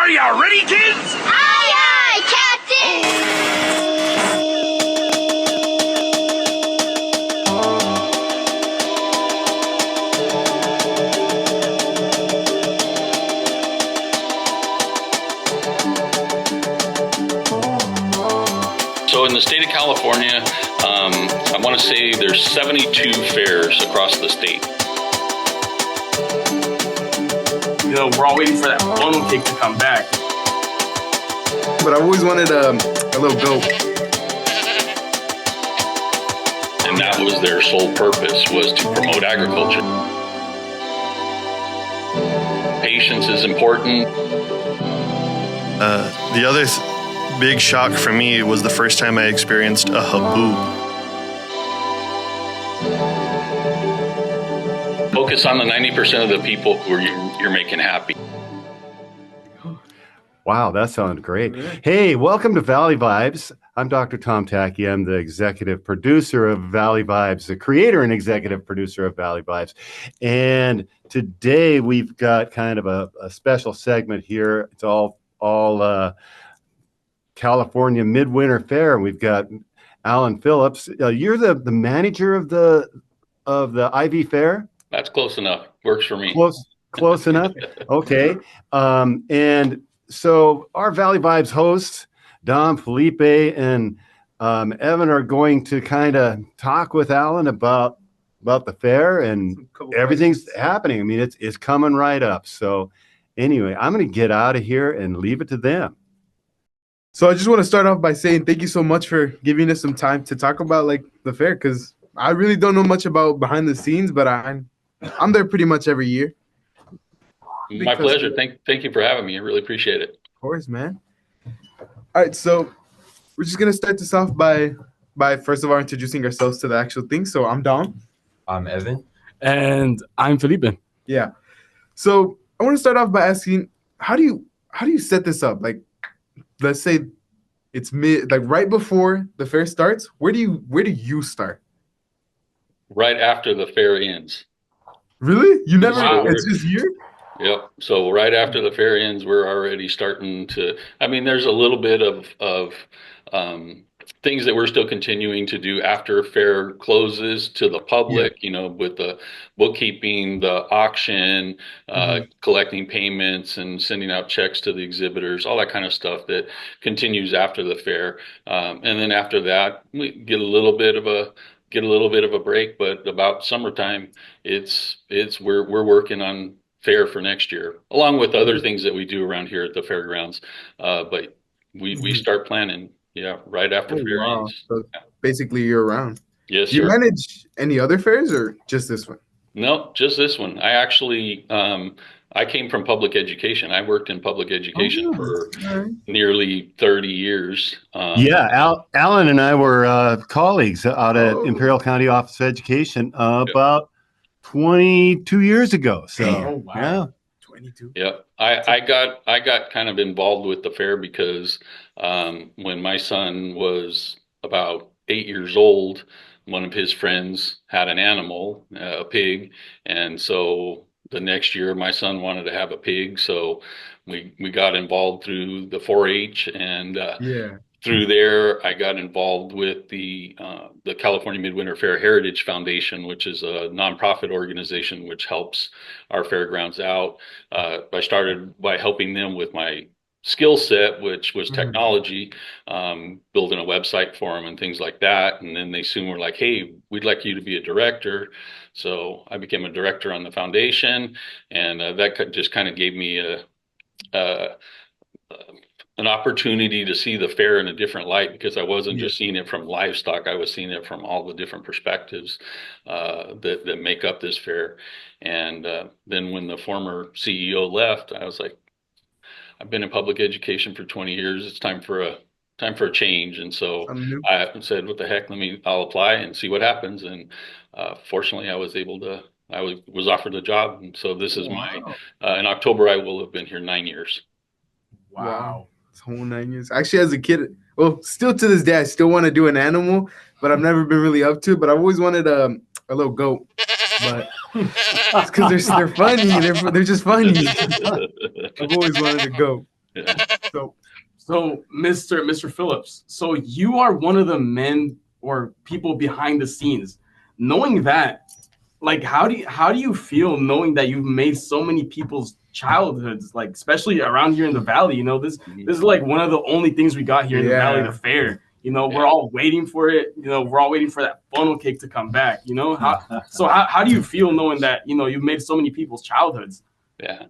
Are you ready, kids? Aye, aye, Captain! So in the state of California, I want to say there's 72 fairs across the state. You know, we're all waiting for that funnel cake to come back. But I've always wanted a little goat. And that was their sole purpose, was to promote agriculture. Patience is important. The other big shock for me was the first time I experienced a haboob. Focus on the 90% of the people who you're making happy. Wow, that sounded great. Hey, welcome to Valley Vibes. I'm Dr. Tom Tacky. I'm the executive producer of Valley Vibes, the creator and executive producer of Valley Vibes. And today we've got kind of a special segment here. It's all California Midwinter Fair. We've got Alan Phillips. You're the manager of the IV Fair? That's close enough. Works for me. Close enough. Okay. And so our Valley Vibes hosts, Dom, Felipe, and Evan are going to kind of talk with Alan about the fair and everything's happening. I mean, it's coming right up. So anyway, I'm going to get out of here and leave it to them. So I just want to start off by saying thank you so much for giving us some time to talk about like the fair, because I really don't know much about behind the scenes, but I'm there pretty much every year. My pleasure. Thank you for having me. I really appreciate it. Of course, man. All right, so we're just gonna start this off by first of all introducing ourselves to the actual thing. So I'm Dom. I'm Evan. And I'm Felipe. Yeah. So I want to start off by asking, how do you set this up? Like, let's say it's right before the fair starts. Where do you start? Right after the fair ends. Really? You never? Wow. It's just you? Yep. So right after the fair ends, we're already starting to. I mean, there's a little bit of things that we're still continuing to do after fair closes to the public. Yeah. You know, with the bookkeeping, the auction, collecting payments, and sending out checks to the exhibitors, all that kind of stuff that continues after the fair. And then after that, we get a little bit of a break. But about summertime, we're working on fair for next year, along with other things that we do around here at the fairgrounds. But we start planning, right after fair ends. So basically year round. Yes, Do you sir. manage any other fairs or just this one? No, just this one. I actually, I came from public education. I worked in public education for nearly 30 years. Alan and I were colleagues out at Imperial County Office of Education about 22 years ago. So, yeah. 22. Yeah, I got kind of involved with the fair because when my son was about 8 years old, one of his friends had an animal, a pig, and so the next year my son wanted to have a pig, so we got involved through the 4-H, and through there I got involved with the California Midwinter Fair Heritage Foundation, which is a nonprofit organization which helps our fairgrounds out. I started by helping them with my skill set, which was technology, building a website for them and things like that. And then they soon were like, hey, we'd like you to be a director. So I became a director on the foundation, and that just kind of gave me an opportunity to see the fair in a different light, because I wasn't just seeing it from livestock. I was seeing it from all the different perspectives that make up this fair. And then when the former CEO left, I was like, I've been in public education for 20 years. It's time for a change. And so I said, what the heck, I'll apply and see what happens. And fortunately I was offered the job. And so this is in October, I will have been here 9 years. Wow. It's whole 9 years. Actually, as a kid, well, still to this day, I still want to do an animal, but I've never been really up to it. But I've always wanted a little goat. But it's because they're funny. They're just funny. I've always wanted a goat. Yeah. So So, Mr. Phillips, so you are one of the men or people behind the scenes. Knowing that, like, how do you feel knowing that you've made so many people's childhoods, like especially around here in the valley? This is like one of the only things we got here in the valley, the yeah. fair. We're Yeah. all waiting for it. We're all waiting for that funnel cake to come back. How do you feel knowing that you've made so many people's childhoods? Yeah,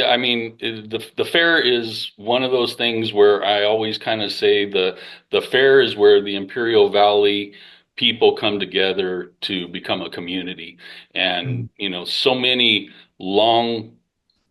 I mean, the fair is one of those things where I always kind of say the fair is where the Imperial Valley people come together to become a community, and so many long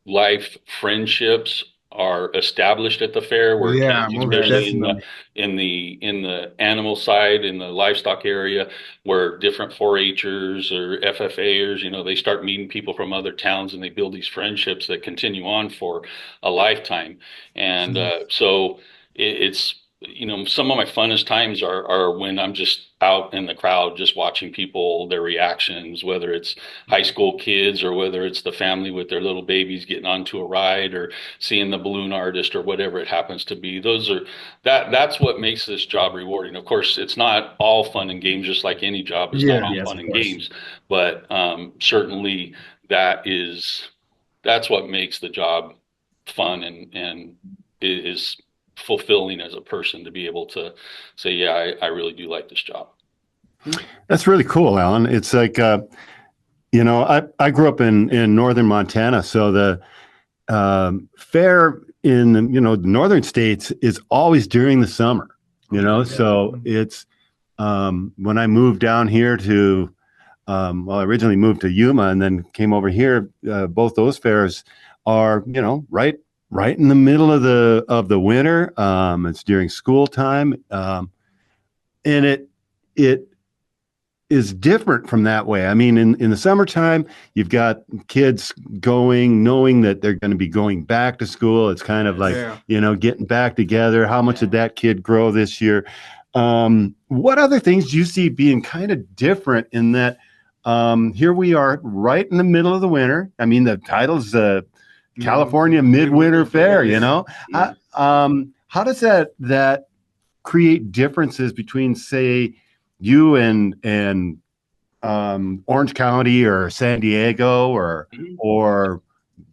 life friendships are established at the fair where Yeah, kids, most especially in definitely. the animal side, in the livestock area, where different 4-Hers or FFAers, they start meeting people from other towns and they build these friendships that continue on for a lifetime. And so it's some of my funnest times are when I'm just out in the crowd, just watching people, their reactions, whether it's high school kids or whether it's the family with their little babies getting onto a ride or seeing the balloon artist or whatever it happens to be. That's what makes this job rewarding. Of course, it's not all fun and games, just like any job is not Yeah. all Yes, fun of and course. games. But certainly that is that's what makes the job fun and is fulfilling as a person to be able to say, yeah, I really do like this job. That's really cool, Alan. It's like, I grew up in northern Montana, so the fair in the northern states is always during the summer. So it's when I moved down here to I originally moved to Yuma and then came over here. Both those fairs are right in the middle of the winter. It's during school time, and it is different from that way. I mean, in the summertime, you've got kids going, knowing that they're going to be going back to school. It's kind of like, Yeah. getting back together. How much did that kid grow this year? What other things do you see being kind of different in that? Here we are right in the middle of the winter. I mean, the title's the California Midwinter Fair, how does that create differences between, say, you and Orange County or San Diego or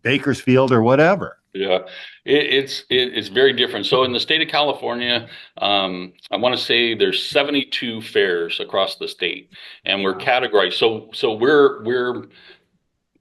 Bakersfield or whatever? Yeah, it's very different. So in the state of California, I want to say there's 72 fairs across the state, and we're categorized. So we're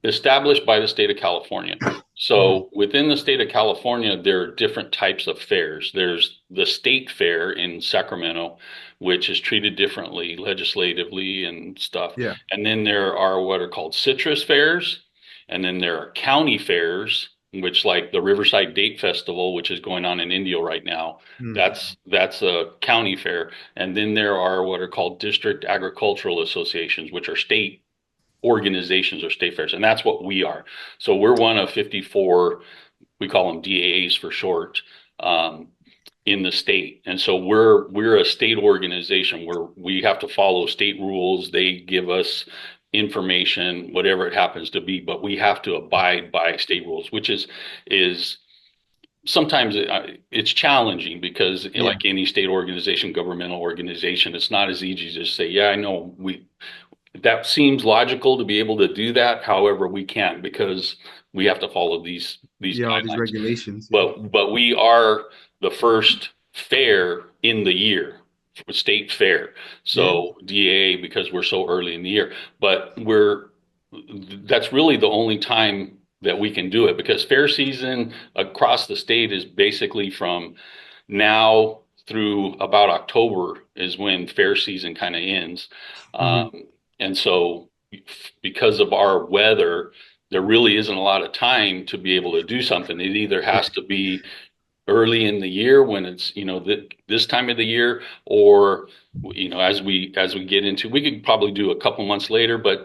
established by the state of California. So within the state of California, there are different types of fairs. There's the state fair in Sacramento, which is treated differently legislatively and stuff. Yeah. And then there are what are called citrus fairs. And then there are county fairs, which like the Riverside Date Festival, which is going on in Indio right now. That's a county fair. And then there are what are called district agricultural associations, which are state organizations or state fairs, and that's what we are. So we're one of 54, we call them DAAs for short, in the state. And so we're a state organization where we have to follow state rules. They give us information, whatever it happens to be, but we have to abide by state rules, which is sometimes it's challenging because like any state organization, governmental organization, it's not as easy to just say, yeah, I know that seems logical to be able to do that. However, we can't because we have to follow these All these guidelines. regulations. But we are the first fair in the year, state fair. So DAA because we're so early in the year. But that's really the only time that we can do it because fair season across the state is basically from now through about October is when fair season kind of ends. And so because of our weather, there really isn't a lot of time to be able to do something. It either has to be early in the year when it's, this time of the year, or, as we get into, we could probably do a couple months later, but,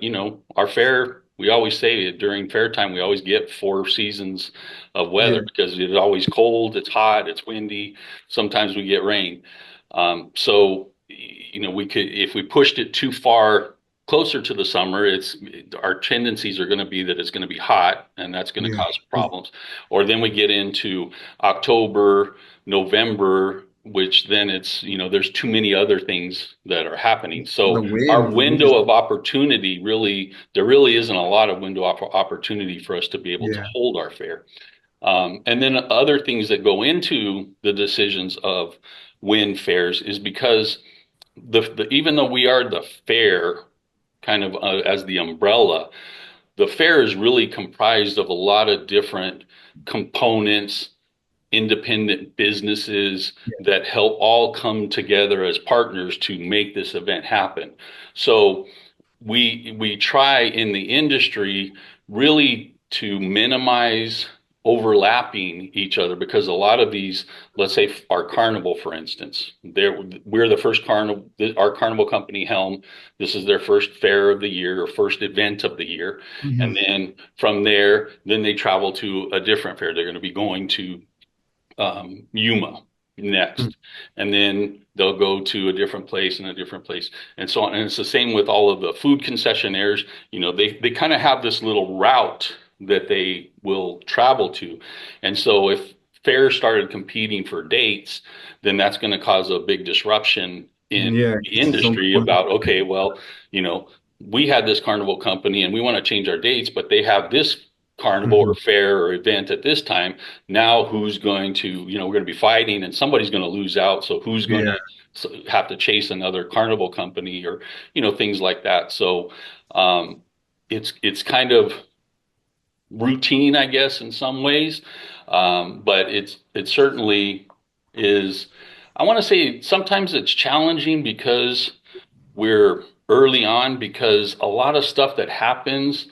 our fair, we always say during fair time, we always get 4 seasons of weather because it's always cold, it's hot, it's windy. Sometimes we get rain. So, we could, if we pushed it too far closer to the summer, our tendencies are going to be that it's going to be hot, and that's going to cause problems. Or then we get into October, November, which then it's, there's too many other things that are happening. So our window of opportunity there really isn't a lot of window of opportunity for us to be able to hold our fair. And then other things that go into the decisions of when fairs is because even though we are the fair kind of as the umbrella, the fair is really comprised of a lot of different components, independent businesses that help all come together as partners to make this event happen. So we try in the industry really to minimize overlapping each other, because a lot of these, let's say our carnival, for instance, we're the first carnival, our carnival company, Helm, this is their first fair of the year or first event of the year. And then from there, then they travel to a different fair. They're going to be going to Yuma next, and then they'll go to a different place and a different place and so on. And it's the same with all of the food concessionaires. They kind of have this little route that they will travel to. And so if fairs started competing for dates, then that's going to cause a big disruption in the industry about, okay, well, we had this carnival company and we want to change our dates, but they have this carnival or fair or event at this time. Now who's going to, we're going to be fighting and somebody's going to lose out. So who's going to have to chase another carnival company or, things like that. So it's kind of routine, I guess, in some ways. But it certainly is, I want to say sometimes it's challenging because we're early on, because a lot of stuff that happens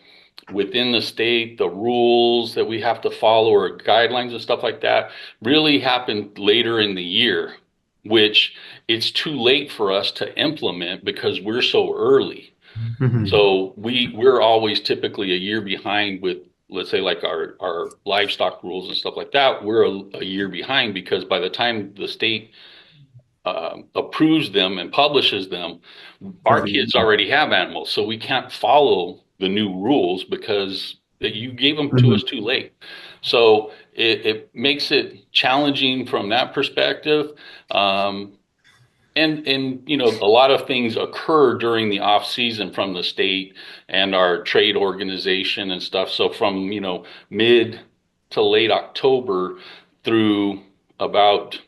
within the state, the rules that we have to follow or guidelines and stuff like that really happen later in the year, which it's too late for us to implement because we're so early. So we're always typically a year behind with, let's say, like our livestock rules and stuff like that. We're a year behind because by the time the state approves them and publishes them, our kids already have animals. So we can't follow the new rules because you gave them to us too late. So it makes it challenging from that perspective. And a lot of things occur during the off season from the state and our trade organization and stuff. So from, mid to late October through about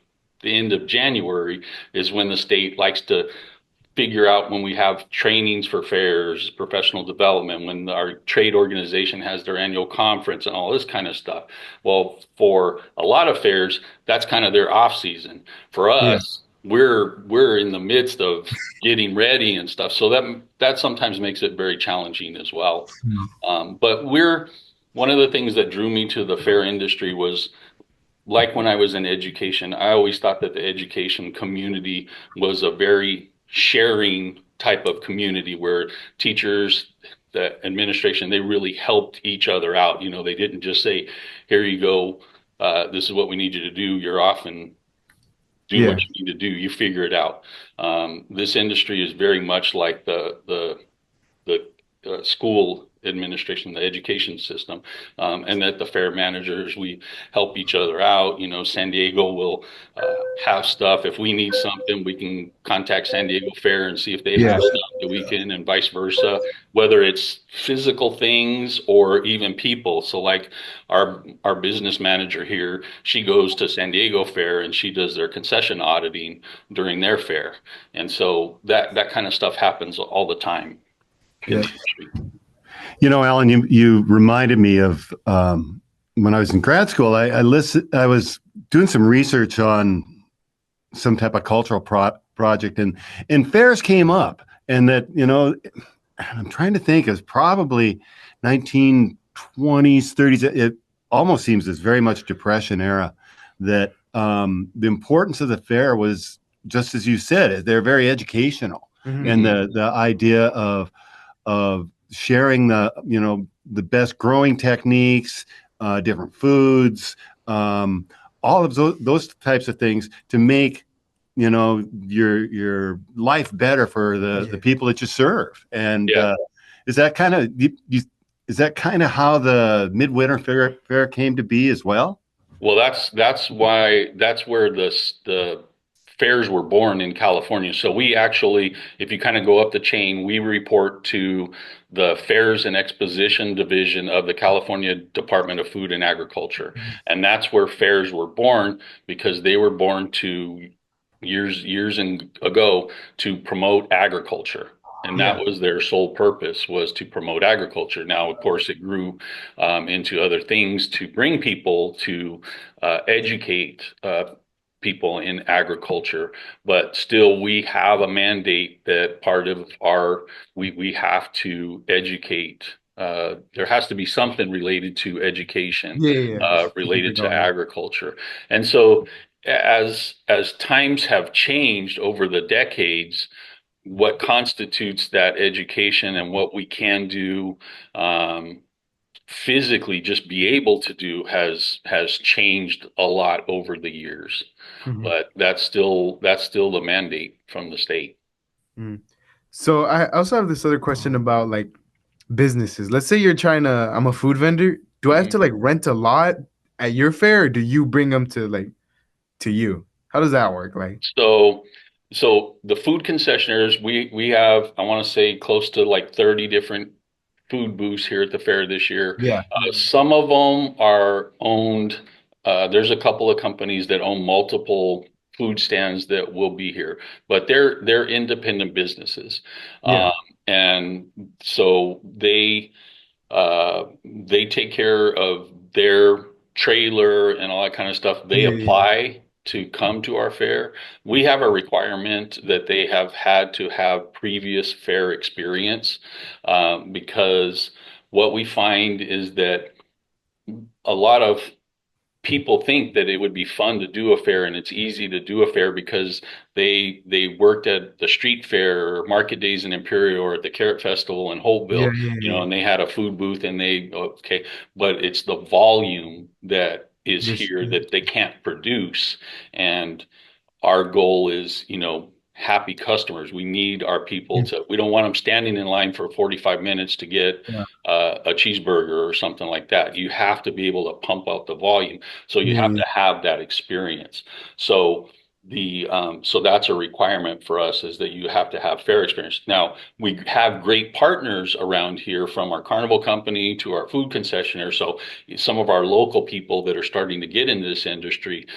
the end of January is when the state likes to figure out when we have trainings for fairs, professional development, when our trade organization has their annual conference and all this kind of stuff. Well, for a lot of fairs, that's kind of their off season. For us, we're in the midst of getting ready and stuff. So that sometimes makes it very challenging as well. But one of the things that drew me to the fair industry was, like when I was in education, I always thought that the education community was a very sharing type of community where teachers, the administration, they really helped each other out. They didn't just say, here you go, this is what we need you to do, you're off and do what you need to do, you figure it out. This industry is very much like the school administration, the education system, and that the fair managers, we help each other out. San Diego will have stuff. If we need something, we can contact San Diego Fair and see if they have stuff that we can, and vice versa, whether it's physical things or even people. So like our business manager here, she goes to San Diego Fair and she does their concession auditing during their fair. And so that kind of stuff happens all the time. Alan, you reminded me of when I was in grad school. I was doing some research on some type of cultural project, and fairs came up, and that I'm trying to think, it was probably 1920s, 30s. It almost seems it's very much Depression era. That the importance of the fair was, just as you said, they're very educational, and the idea of sharing the best growing techniques, different foods, all of those types of things to make your life better for the people that you serve. And Yeah. is that kind of is that kind of how the Midwinter Fair came to be as well? Well, that's where the fairs were born in California. So we actually, if you kind of go up the chain, we report to the Fairs and Exposition Division of the California Department of Food and Agriculture. And that's where fairs were born, because they were born to ago to promote agriculture. And that was their sole purpose, was to promote agriculture. Now, of course, it grew into other things to bring people to educate people in agriculture, but still we have a mandate that part of we have to educate. There has to be something related to education, related to agriculture. And so as times have changed over the decades, what constitutes that education and what we can do physically just be able to do has changed a lot over the years. But that's still the mandate from the state. So I also have this other question about like businesses. Let's say I'm a food vendor. Do I have to like rent a lot at your fair, or do you bring them to you? How does that work? Like, so the food concessionaires, we have, I want to say, close to like 30 different food booths here at the fair this year. Some of them are owned. There's a couple of companies that own multiple food stands that will be here, but they're independent businesses. And so they take care of their trailer and all that kind of stuff. They apply to come to our fair. We have a requirement that they have had to have previous fair experience, because what we find is that a lot of people think that it would be fun to do a fair, and it's easy to do a fair because they worked at the street fair or market days in Imperial or at the Carrot Festival in Holtville, and they had a food booth, and but it's the volume that is here that they can't produce. And our goal is, happy customers. We need our people we don't want them standing in line for 45 minutes to get a cheeseburger or something like that. You have to be able to pump out the volume. So you have to have that experience. So so that's a requirement for us, is that you have to have fair experience. Now, we have great partners around here, from our carnival company to our food concessionaire. So some of our local people that are starting to get into this industry,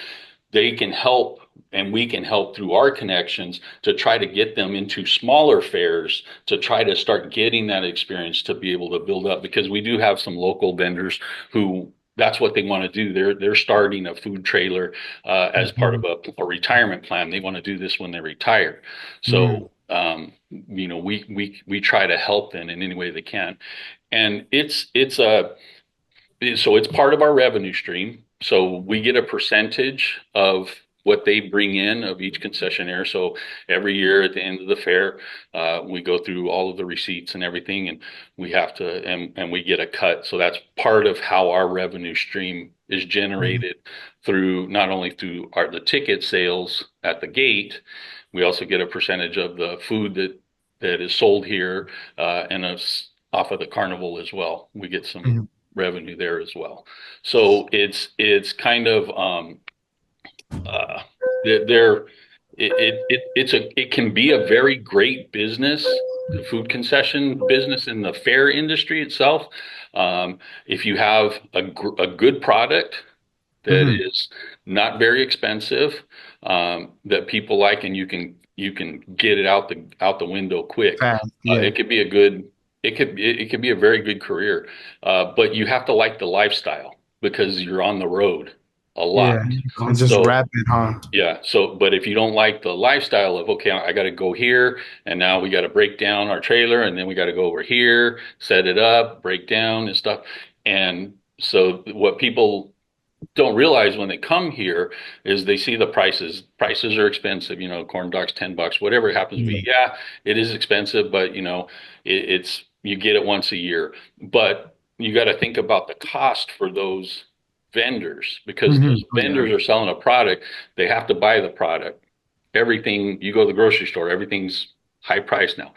they can help, and we can help through our connections to try to get them into smaller fairs, to try to start getting that experience, to be able to build up, because we do have some local vendors who that's what they want to do. They're starting a food trailer as part of a retirement plan. They want to do this when they retire. So we try to help them in any way they can, and it's part of our revenue stream. So we get a percentage of what they bring in of each concessionaire. So every year at the end of the fair, we go through all of the receipts and everything, and we have to, and we get a cut. So that's part of how our revenue stream is generated, through not only through the ticket sales at the gate, we also get a percentage of the food that is sold here, and off of the carnival as well. We get some revenue there as well. So it's kind of it can be a very great business, the food concession business in the fair industry itself, if you have a good product that is not very expensive, that people like, and you can get it out the window quick. It could be it could be a very good career, but you have to like the lifestyle, because you're on the road a lot. Just rapid, huh? Yeah. So, but if you don't like the lifestyle of, okay, I got to go here, and now we got to break down our trailer, and then we got to go over here, set it up, break down and stuff. And so what people don't realize when they come here is they see the prices. Prices are expensive, corn dogs, $10, whatever it happens to be. Yeah, it is expensive, but it's, you get it once a year. But you got to think about the cost for those vendors, because those vendors are selling a product. They have to buy the product everything, you go to the grocery store, everything's high price now.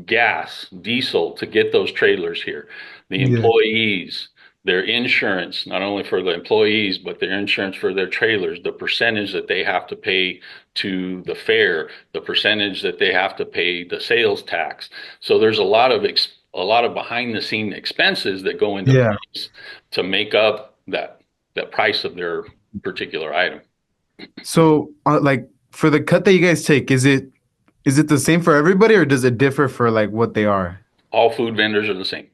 Gas, diesel to get those trailers here. The employees, their insurance, not only for the employees, but their insurance for their trailers, the percentage that they have to pay to the fair, the percentage that they have to pay the sales tax. So there's a lot of behind the scene expenses that go into place to make up that price of their particular item. So, like for the cut that you guys take, is it the same for everybody, or does it differ for like what they are? All food vendors are the same.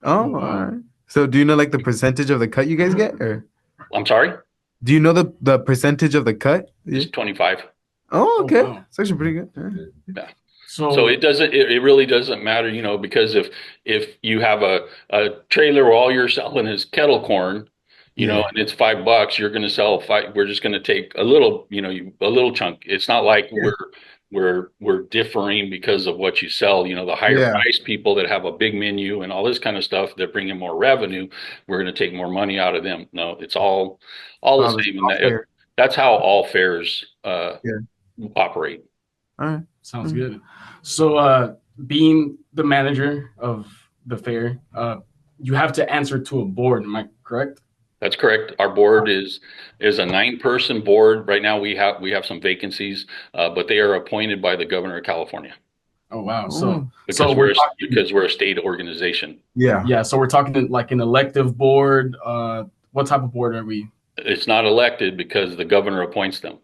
Oh, wow. All right. So do you know like the percentage of the cut you guys get, or? I'm sorry? Do you know the percentage of the cut? It's 25. Oh, okay. Oh, wow. It's actually pretty good. Yeah. So it really doesn't matter, because if you have a trailer where all you're selling is kettle corn, and it's $5, you're going to sell we're just going to take a little, a little chunk. It's not like we're differing because of what you sell. The higher price people that have a big menu and all this kind of stuff that bring in more revenue, we're going to take more money out of them. No, it's all the same. And that's how all fairs operate. All right. sounds good. So being the manager of the fair, you have to answer to a board. Am I correct? That's correct. Our board is a 9-person board. Right now we have some vacancies, but they are appointed by the governor of California. Oh wow! So because we're a state organization. Yeah. So we're talking like an elective board. What type of board are we? It's not elected because the governor appoints them.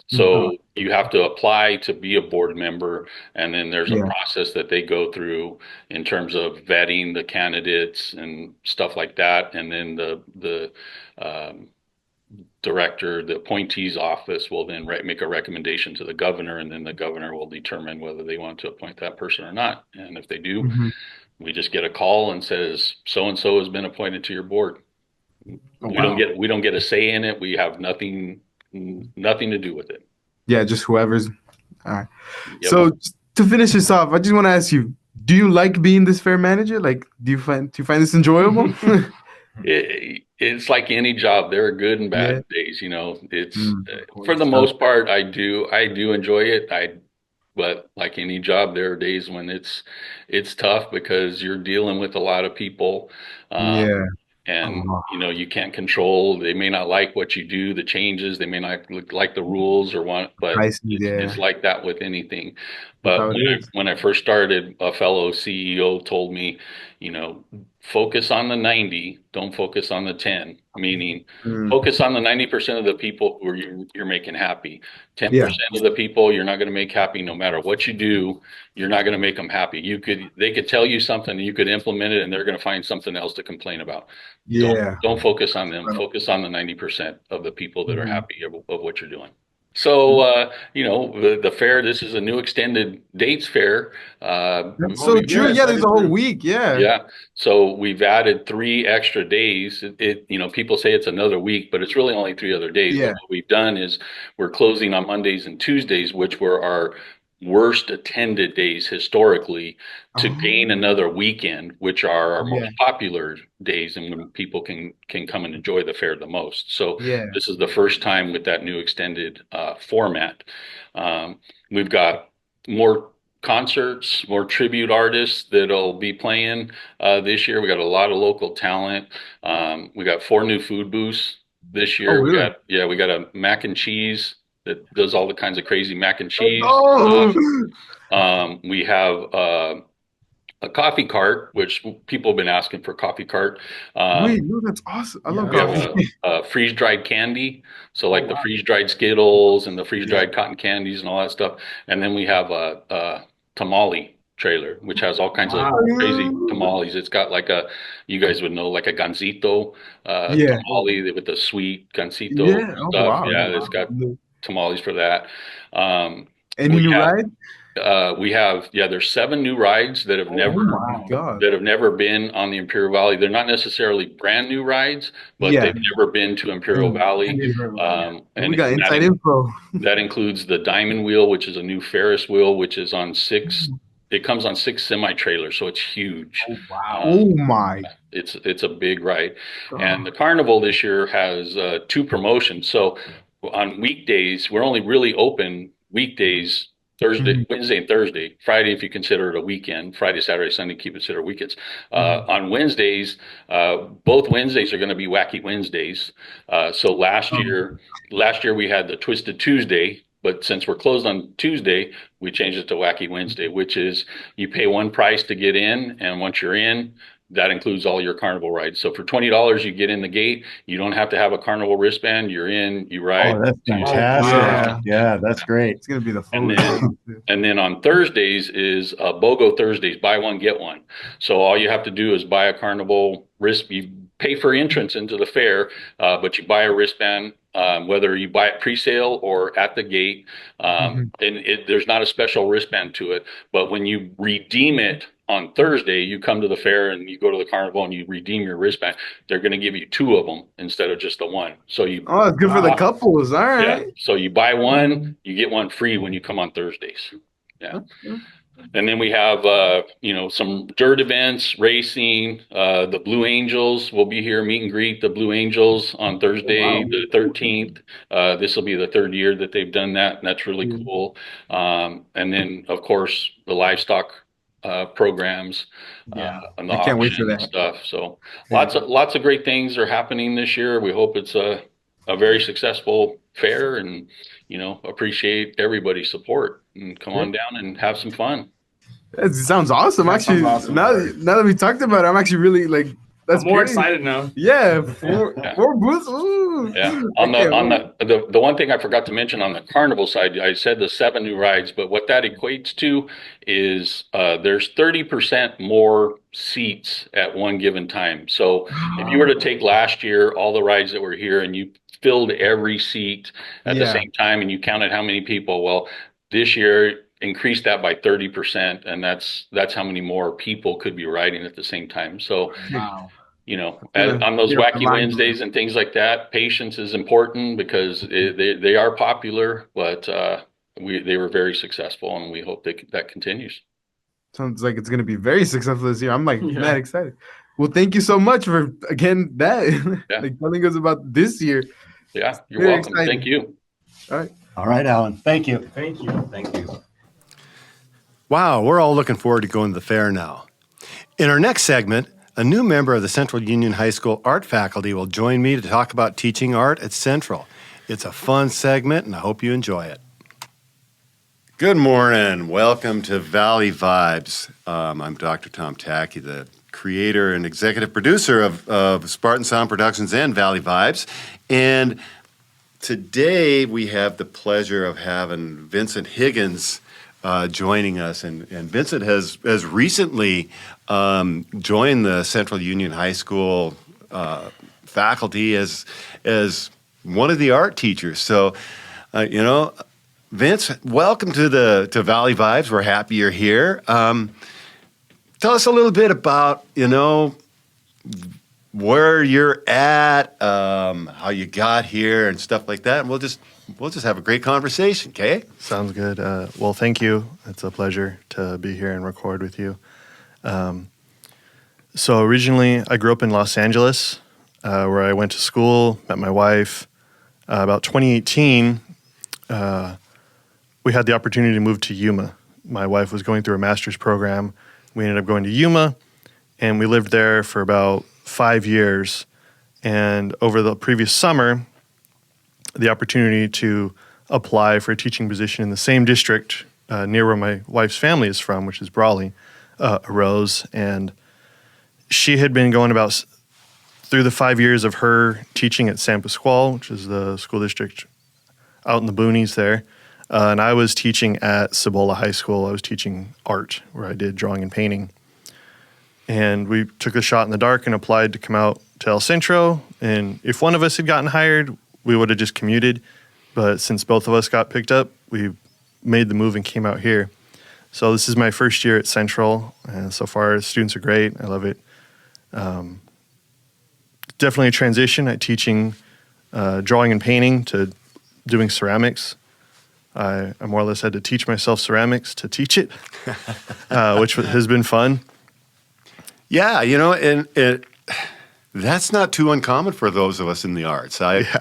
So you have to apply to be a board member, and then there's a process that they go through in terms of vetting the candidates and stuff like that. And then the director, the appointee's office will then make a recommendation to the governor, and then the governor will determine whether they want to appoint that person or not. And if they do, we just get a call and says, so-and-so has been appointed to your board. We don't get a say in it. We have nothing to do with it. Yeah, just whoever's. All right. Yep. So to finish this off, I just want to ask you: do you like being this fair manager? Like, do you find this enjoyable? It's like any job. There are good and bad days. It's for the most part, I do enjoy it. But like any job, there are days when it's tough because you're dealing with a lot of people. And you can't control. They may not like what you do, the changes. They may not like the rules or want. But it's like that with anything. But when I first started, a fellow CEO told me, focus on the 90, don't focus on the 10. Meaning, focus on the 90% of the people who you're making happy. 10% of the people you're not going to make happy. No matter what you do, you're not going to make them happy. They could tell you something, and you could implement it, and they're going to find something else to complain about. Don't focus on them. Focus on the 90% of the people that are happy of what you're doing. So, the fair, this is a new extended dates fair. That's so true. Yeah, there's a whole week. Yeah. So we've added 3 extra days. People say it's another week, but it's really only 3 other days. Yeah. What we've done is we're closing on Mondays and Tuesdays, which were our worst attended days historically, to gain another weekend, which are our most popular days and when people can come and enjoy the fair the most. So this is the first time with that new extended format. We've got more concerts, more tribute artists that'll be playing this year. We got a lot of local talent. We got 4 new food booths this year. Oh, really? We got a mac and cheese that does all the kinds of crazy mac and cheese. We have a coffee cart, which people have been asking for. Coffee cart. Wait, no, that's awesome. I love coffee. Freeze-dried candy, so like the freeze-dried Skittles and the freeze-dried cotton candies and all that stuff. And then we have a tamale trailer, which has all kinds of crazy tamales. It's got you guys would know, like a gansito tamale with the sweet gansito stuff. It's got tamales for that. Any new ride? We have there's 7 new rides that have never been on the Imperial Valley. They're not necessarily brand new rides, but they've never been to Imperial Valley. And we got inside info. That includes the Diamond Wheel, which is a new Ferris wheel, which is on 6. It comes on 6 semi-trailers, so it's huge. Oh, wow. My. It's a big ride. And the Carnival this year has 2 promotions. So on weekdays, we're only really open weekdays, Wednesday and Thursday, Friday, if you consider it a weekend, Friday, Saturday, Sunday, keep it considered weekends. On Wednesdays, both Wednesdays are going to be Wacky Wednesdays. So last year we had the Twisted Tuesday, but since we're closed on Tuesday, we changed it to Wacky Wednesday, which is you pay one price to get in, and once you're in, that includes all your carnival rides. So for $20, you get in the gate. You don't have to have a carnival wristband. You're in, you ride. Oh, that's fantastic. Yeah, that's great. It's gonna be the And food. then on Thursdays is BOGO Thursdays, buy one, get one. So all you have to do is buy a carnival wrist. You pay for entrance into the fair, but you buy a wristband, whether you buy it pre-sale or at the gate. And there's not a special wristband to it. But when you redeem it on Thursday, you come to the fair and you go to the carnival and you redeem your wristband. They're going to give you two of them instead of just the one. So you It's good for the couples. All right. yeah. So you buy one, you get one free when you come on Thursdays. Yeah. And then we have, some dirt events, racing. The Blue Angels will be here, meet and greet the Blue Angels on Thursday, the 13th. This will be the third year that they've done that, and that's really cool. And then, of course, the livestock programs, and the I can't wait for auction and that. stuff. So lots of great things are happening this year. We hope it's a very successful fair, and appreciate everybody's support, and come on down and have some fun. That sounds awesome. That sounds Actually, awesome. now that we talked about it, I'm actually really like. That's I'm more great. excited now. Yeah, four booths. Ooh. Yeah. I On can't wait. the one thing I forgot to mention on the carnival side, I said the 7 new rides, but what that equates to is there's 30% more seats at one given time. So if you were to take last year, all the rides that were here, and you filled every seat at the same time, and you counted how many people, well, this year increased that by 30%, and that's how many more people could be riding at the same time. So Wow. on those Wacky Wednesdays and things like that, patience is important, because they are popular, but they were very successful, and we hope that continues. Sounds like it's gonna be very successful this year. I'm like mad excited. Well, thank you so much for like telling us about this year. Yeah, you're Very welcome. exciting. Thank you. All right, Alan. Thank you. Thank you. Thank you. Wow, we're all looking forward to going to the fair now. In our next segment, a new member of the Central Union High School art faculty will join me to talk about teaching art at Central. It's a fun segment, and I hope you enjoy it. Good morning. Welcome to Valley Vibes. I'm Dr. Tom Tackey, the creator and executive producer of Spartan Sound Productions and Valley Vibes. And today we have the pleasure of having Vincent Higgins joining us. And Vincent has recently joined the Central Union High School faculty as one of the art teachers. So, Vince, welcome to Valley Vibes. We're happy you're here. Tell us a little bit about, where you're at, how you got here, and stuff like that. And we'll just have a great conversation, okay? Sounds good. Well, thank you. It's a pleasure to be here and record with you. So originally, I grew up in Los Angeles, where I went to school, met my wife. About 2018, we had the opportunity to move to Yuma. My wife was going through a master's program. We ended up going to Yuma, and we lived there for about 5 years. And over the previous summer, the opportunity to apply for a teaching position in the same district near where my wife's family is from, which is Brawley, arose. And she had been going about through the 5 years of her teaching at San Pasqual, which is the school district out in the boonies there. And I was teaching at Cibola High School. I was teaching art, where I did drawing and painting. And we took a shot in the dark and applied to come out to El Centro. And if one of us had gotten hired, we would have just commuted. But since both of us got picked up, we made the move and came out here. So this is my first year at Central. And so far, the students are great. I love it. Definitely a transition at teaching drawing and painting to doing ceramics. I more or less had to teach myself ceramics to teach it, which has been fun. Yeah, and that's not too uncommon for those of us in the arts. I've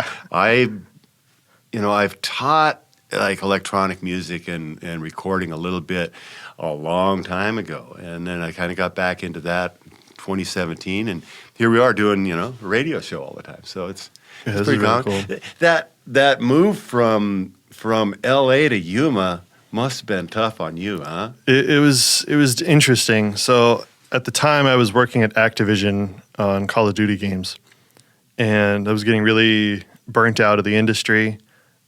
taught like electronic music and recording a little bit a long time ago. And then I kind of got back into that 2017, and here we are doing, a radio show all the time. So it's This is pretty really cool. cool. That move from LA to Yuma must have been tough on you, huh? It was interesting. So at the time, I was working at Activision on Call of Duty games, and I was getting really burnt out of the industry.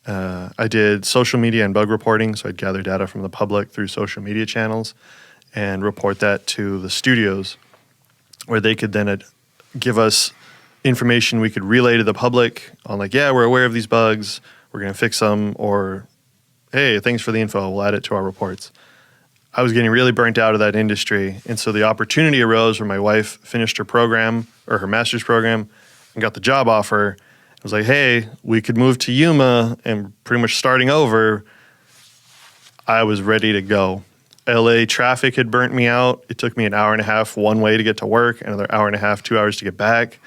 I did social media and bug reporting, so I'd gather data from the public through social media channels and report that to the studios, where they could then give us information we could relay to the public on, like, yeah, we're aware of these bugs, we're going to fix them, or hey, thanks for the info, we'll add it to our reports. I was getting really burnt out of that industry, and so the opportunity arose where my wife finished her program, or her master's program, and got the job offer. I was like, hey, we could move to Yuma, and pretty much starting over. I was ready to go. LA traffic had burnt me out. It took me an hour and a half one way to get to work, another hour and a half, 2 hours to get back.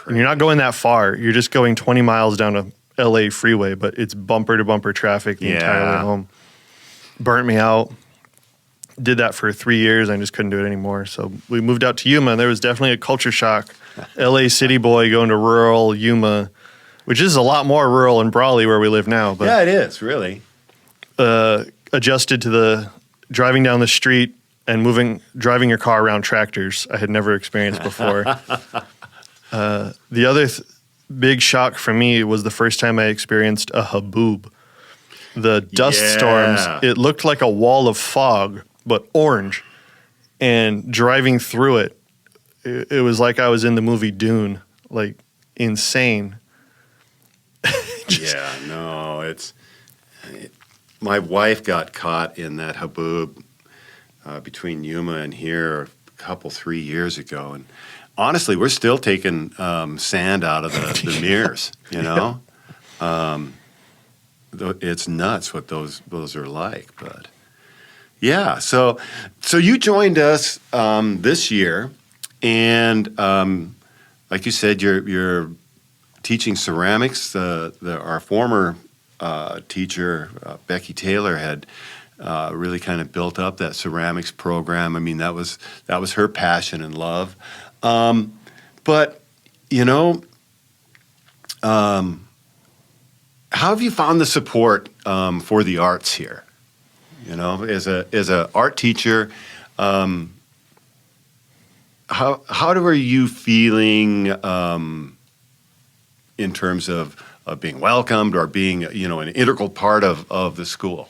And you're not going that far. You're just going 20 miles down a LA freeway, but it's bumper to bumper traffic the entire way home. Burnt me out. Did that for 3 years. I just couldn't do it anymore. So we moved out to Yuma, and there was definitely a culture shock. LA city boy going to rural Yuma, which is a lot more rural in Brawley where we live now. But Yeah, it is, really. adjusted to the driving down the street and driving your car around tractors I had never experienced before. The other big shock for me was the first time I experienced a haboob. The dust storms, it looked like a wall of fog, but orange. And driving through it, it was like I was in the movie Dune, like insane. My wife got caught in that haboob between Yuma and here a 3 years ago, and honestly, we're still taking sand out of the mirrors. It's nuts what those are like, but yeah. So you joined us this year, and like you said, you're teaching ceramics. Our former teacher, Becky Taylor, had really kind of built up that ceramics program. I mean, that was her passion and love. But how have you found the support for the arts here? As a art teacher, how are you feeling in terms of being welcomed or being an integral part of the school?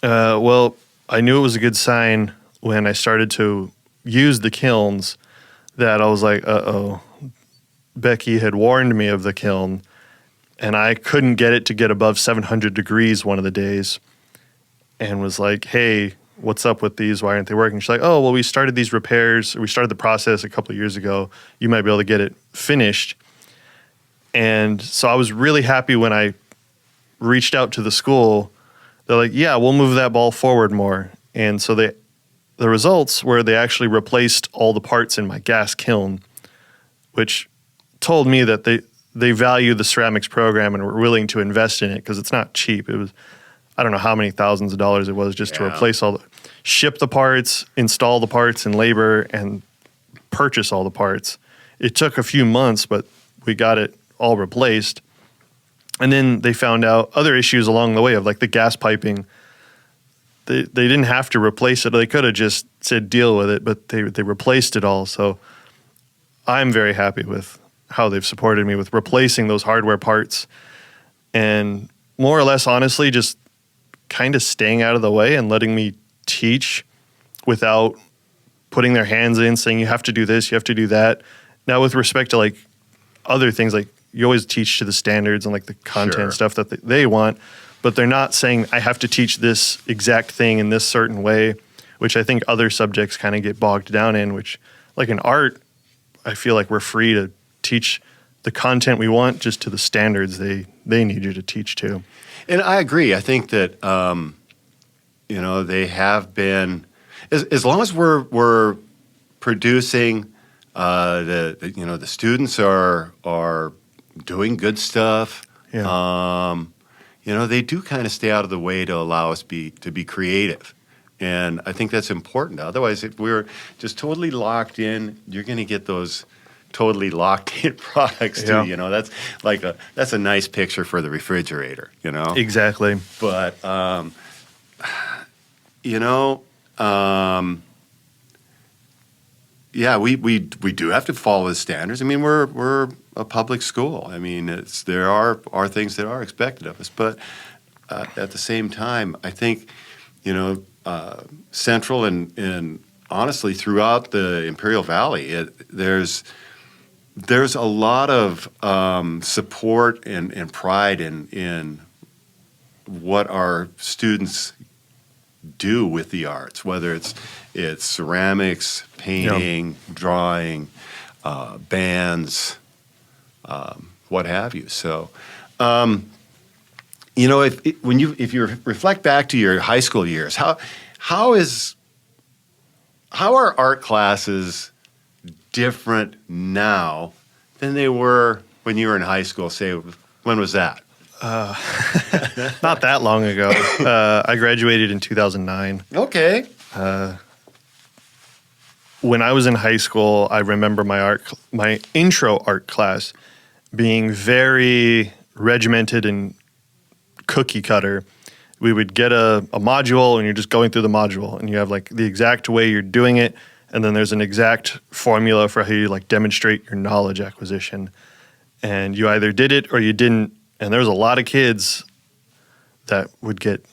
Well, I knew it was a good sign when I started to use the kilns that I was like, uh-oh. Becky had warned me of the kiln, and I couldn't get it to get above 700 degrees one of the days, and was like, hey, what's up with these? Why aren't they working? She's like, oh, well, we started these repairs. We started the process a couple of years ago. You might be able to get it finished. And so I was really happy when I reached out to the school. They're like, yeah, we'll move that ball forward more. And so the results were they actually replaced all the parts in my gas kiln, which told me that they value the ceramics program and were willing to invest in it because it's not cheap. It was, I don't know how many thousands of dollars it was just to replace ship the parts, install the parts in labor, and purchase all the parts. It took a few months, but we got it all replaced. And then they found out other issues along the way of like the gas piping. They didn't have to replace it. They could have just said deal with it, but they replaced it all. So I'm very happy with how they've supported me with replacing those hardware parts and more or less, honestly, just kind of staying out of the way and letting me teach without putting their hands in, saying you have to do this, you have to do that. Now, with respect to like other things, like you always teach to the standards and like the content stuff that they want, but they're not saying I have to teach this exact thing in this certain way, which I think other subjects kind of get bogged down in, which like in art, I feel like we're free to teach the content we want just to the standards they need you to teach to. And I agree. I think that, they have been, as long as we're producing, the students are doing good stuff. Yeah. they do kind of stay out of the way to allow us to be creative. And I think that's important. Otherwise, if we're just totally locked in, you're going to get those totally locked in products too. Yeah. That's a nice picture for the refrigerator, Exactly. But, yeah, we do have to follow the standards. I mean, we're a public school. I mean, there are things that are expected of us, but at the same time, I think, Central and honestly throughout the Imperial Valley, there's a lot of support and pride in what our students do with the arts, whether it's ceramics, painting, drawing, bands, what have you. So, if you reflect back to your high school years, how are art classes different now than they were when you were in high school? Say, when was that? Not that long ago. I graduated in 2009. Okay. When I was in high school, I remember my intro art class being very regimented and cookie cutter. We would get a module, and you're just going through the module, and you have like the exact way you're doing it, and then there's an exact formula for how you like demonstrate your knowledge acquisition. And you either did it or you didn't. And there was a lot of kids that would get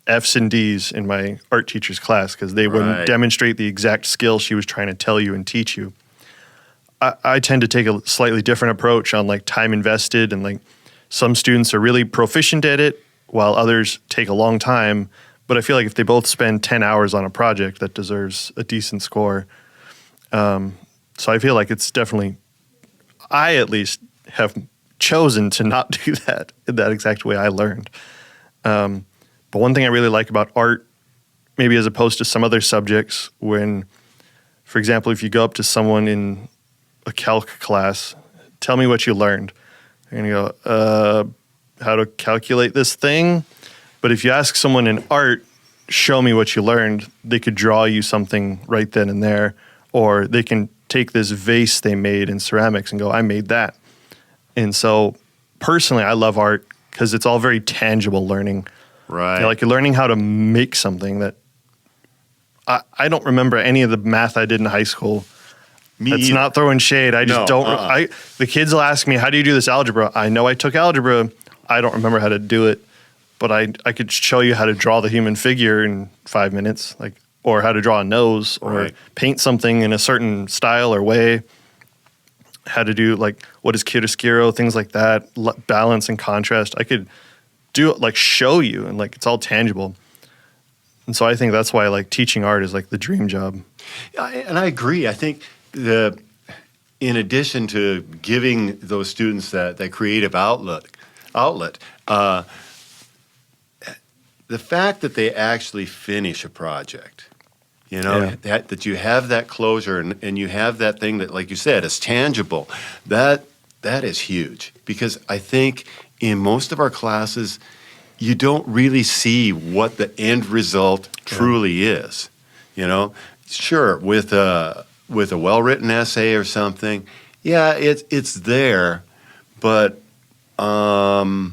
F's and D's in my art teacher's class because they wouldn't demonstrate the exact skill she was trying to tell you and teach you. I tend to take a slightly different approach on like time invested, and like some students are really proficient at it while others take a long time. But I feel like if they both spend 10 hours on a project, that deserves a decent score. So I feel like it's definitely, I at least have chosen to not do that in that exact way I learned. But one thing I really like about art, maybe as opposed to some other subjects, when, for example, if you go up to someone in a calc class, tell me what you learned. They're going to go, how to calculate this thing. But if you ask someone in art, show me what you learned, they could draw you something right then and there. Or they can take this vase they made in ceramics and go, I made that. And so personally, I love art because it's all very tangible learning. Right. Like you're learning how to make something that I don't remember any of the math I did in high school. That's not throwing shade. I just don't. The kids will ask me, how do you do this algebra? I know I took algebra. I don't remember how to do it. But I could show you how to draw the human figure in 5 minutes, or how to draw a nose, or paint something in a certain style or way. How to do what is chiaroscuro, things like that, balance and contrast. I could do it, show you, and it's all tangible. And so I think that's why teaching art is the dream job. And I agree. I think in addition to giving those students that creative outlet, the fact that they actually finish a project, that you have that closure and you have that thing that, like you said, is tangible, that is huge. Because I think in most of our classes, you don't really see what the end result truly is. Sure, with a well-written essay or something, yeah, it's there, but we're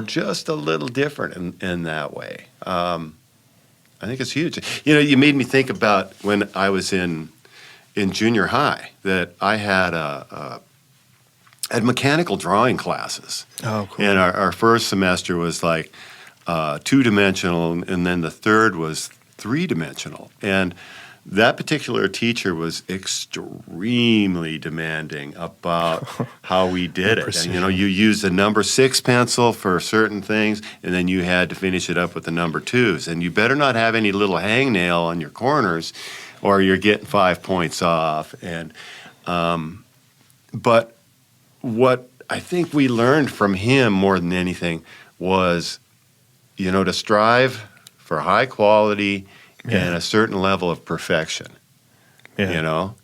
just a little different in that way. I think it's huge. You made me think about when I was in junior high that I had had mechanical drawing classes. Oh, cool. And our first semester was 2-dimensional, and then the third was 3-dimensional. And that particular teacher was extremely demanding about how we did it. And, you used a number 6 pencil for certain things, and then you had to finish it up with the number 2s. And you better not have any little hangnail on your corners, or you're getting 5 points off. And but what I think we learned from him more than anything was, to strive for high quality and a certain level of perfection, and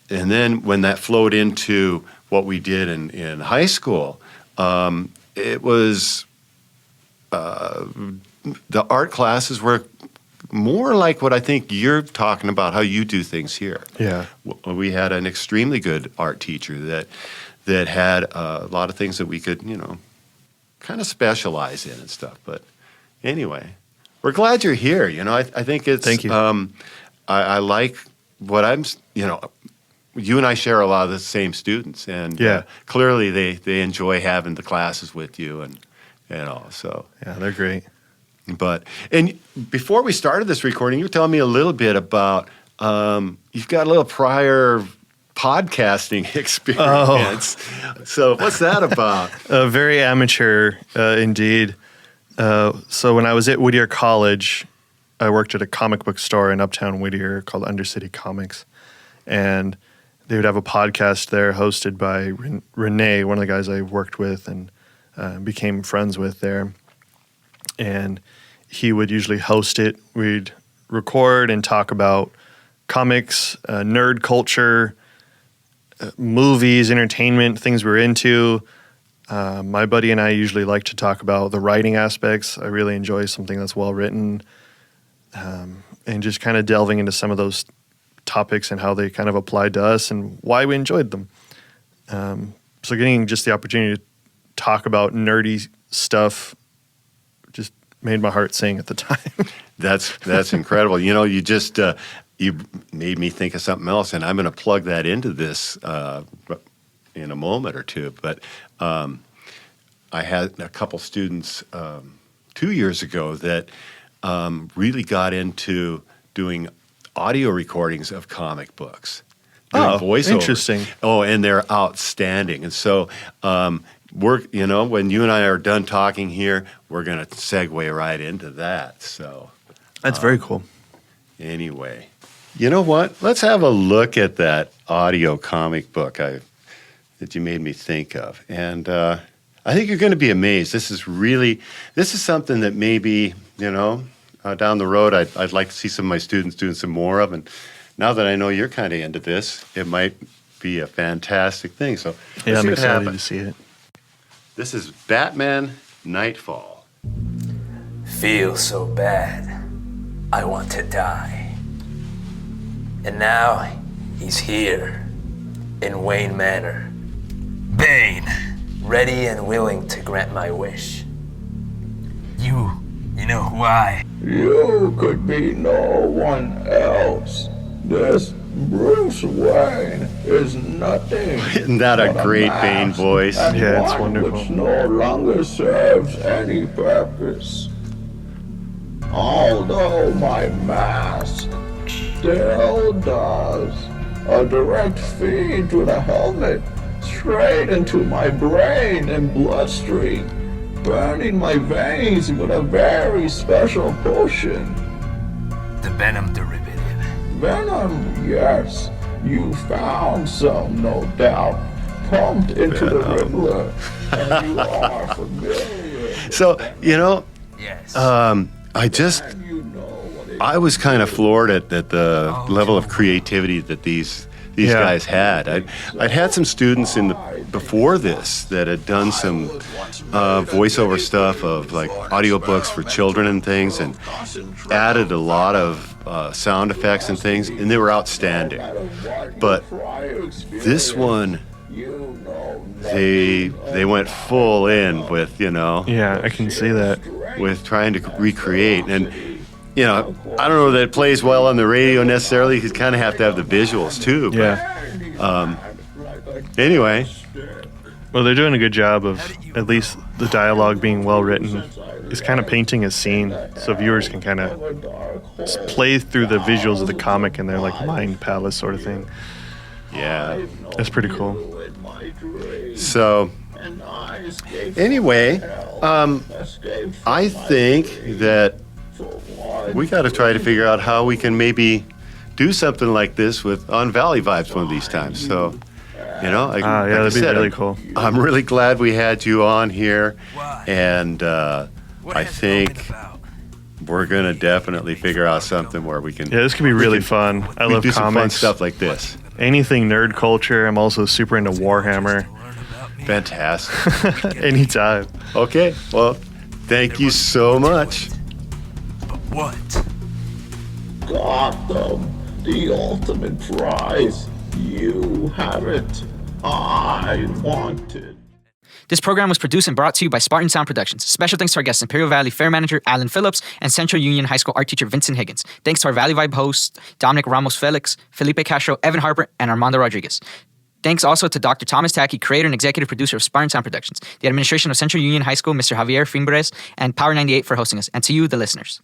then when that flowed into what we did in high school, it was the art classes were more like what I think you're talking about, how you do things here. Yeah. We had an extremely good art teacher that had a lot of things that we could, kind of specialize in and stuff. But anyway, we're glad you're here. I think it's. Thank you. I like what I'm. You and I share a lot of the same students, and clearly they enjoy having the classes with you and all. So yeah, they're great. And before we started this recording, you were telling me a little bit about you've got a little prior podcasting experience. So what's that about? Very amateur indeed. So when I was at Whittier College, I worked at a comic book store in Uptown Whittier called Undercity Comics. And they would have a podcast there hosted by Renee, one of the guys I worked with and became friends with there. And he would usually host it. We'd record and talk about comics, nerd culture, movies, entertainment, things we're into. My buddy and I usually like to talk about the writing aspects. I really enjoy something that's well written, and just kind of delving into some of those topics and how they kind of applied to us and why we enjoyed them. So getting just the opportunity to talk about nerdy stuff just made my heart sing at the time. That's incredible. You just you made me think of something else, and I'm going to plug that into this in a moment or two. But I had a couple students 2 years ago that really got into doing audio recordings of comic books. Doing voiceovers. Interesting. And they're outstanding. And so when you and I are done talking here, we're going to segue right into that. So That's very cool. Anyway, you know what? Let's have a look at that audio comic book that you made me think of. And I think you're going to be amazed. This is something that maybe, down the road, I'd like to see some of my students doing some more of. And now that I know you're kind of into this, it might be a fantastic thing. So Yeah, let's I'm see what excited happens. to see it. This is Batman Nightfall. Feel so bad. I want to die. And now he's here in Wayne Manor. Bane, ready and willing to grant my wish. You know why? You could be no one else. This Bruce Wayne is nothing. Isn't that a but great mask, Bane voice? and Yeah, it's one wonderful. Which no longer serves any purpose. Although my mask still does. A direct feed to the helmet, straight into my brain and bloodstream, burning my veins with a very special potion. The Venom derivative. Venom, yes. You found some, no doubt. Pumped into the Riddler. And you are familiar. So, Yes. I was kind of floored at the level of creativity that these guys had. I'd had some students before this that had done some voiceover stuff of like audiobooks for children and things, and added a lot of sound effects and things, and they were outstanding. But this one, they went full in with, Yeah, I can see that. with trying to recreate. And I don't know that it plays well on the radio necessarily. You kind of have to have the visuals too. But, Yeah. Anyway, Well, they're doing a good job of at least the dialogue being well written. It's kind of painting a scene so viewers can kind of play through the visuals of the comic in their like mind palace sort of thing. yeah. That's pretty cool. So anyway, I think that we got to try to figure out how we can maybe do something like this on Valley Vibes one of these times. So, like I that'd be said, really cool. I'm really glad we had you on here, and I think we're gonna definitely figure out something where we can. Yeah, this could be really fun. I love do some fun comics. stuff like this. Anything nerd culture. I'm also super into Warhammer. Fantastic. Anytime. Okay. Well, thank you so much. But what? Gotham, the ultimate prize. You have it. I want it. This program was produced and brought to you by Spartan Sound Productions. Special thanks to our guest, Imperial Valley Fair Manager Alan Phillips, and Central Union High School art teacher Vincent Higgins. Thanks to our Valley Vibe hosts, Dominic Ramos Felix, Felipe Castro, Evan Harper, and Armando Rodriguez. Thanks also to Dr. Thomas Tacky, creator and executive producer of Spartan Sound Productions, the administration of Central Union High School, Mr. Javier Fimbres, and Power 98 for hosting us, and to you, the listeners.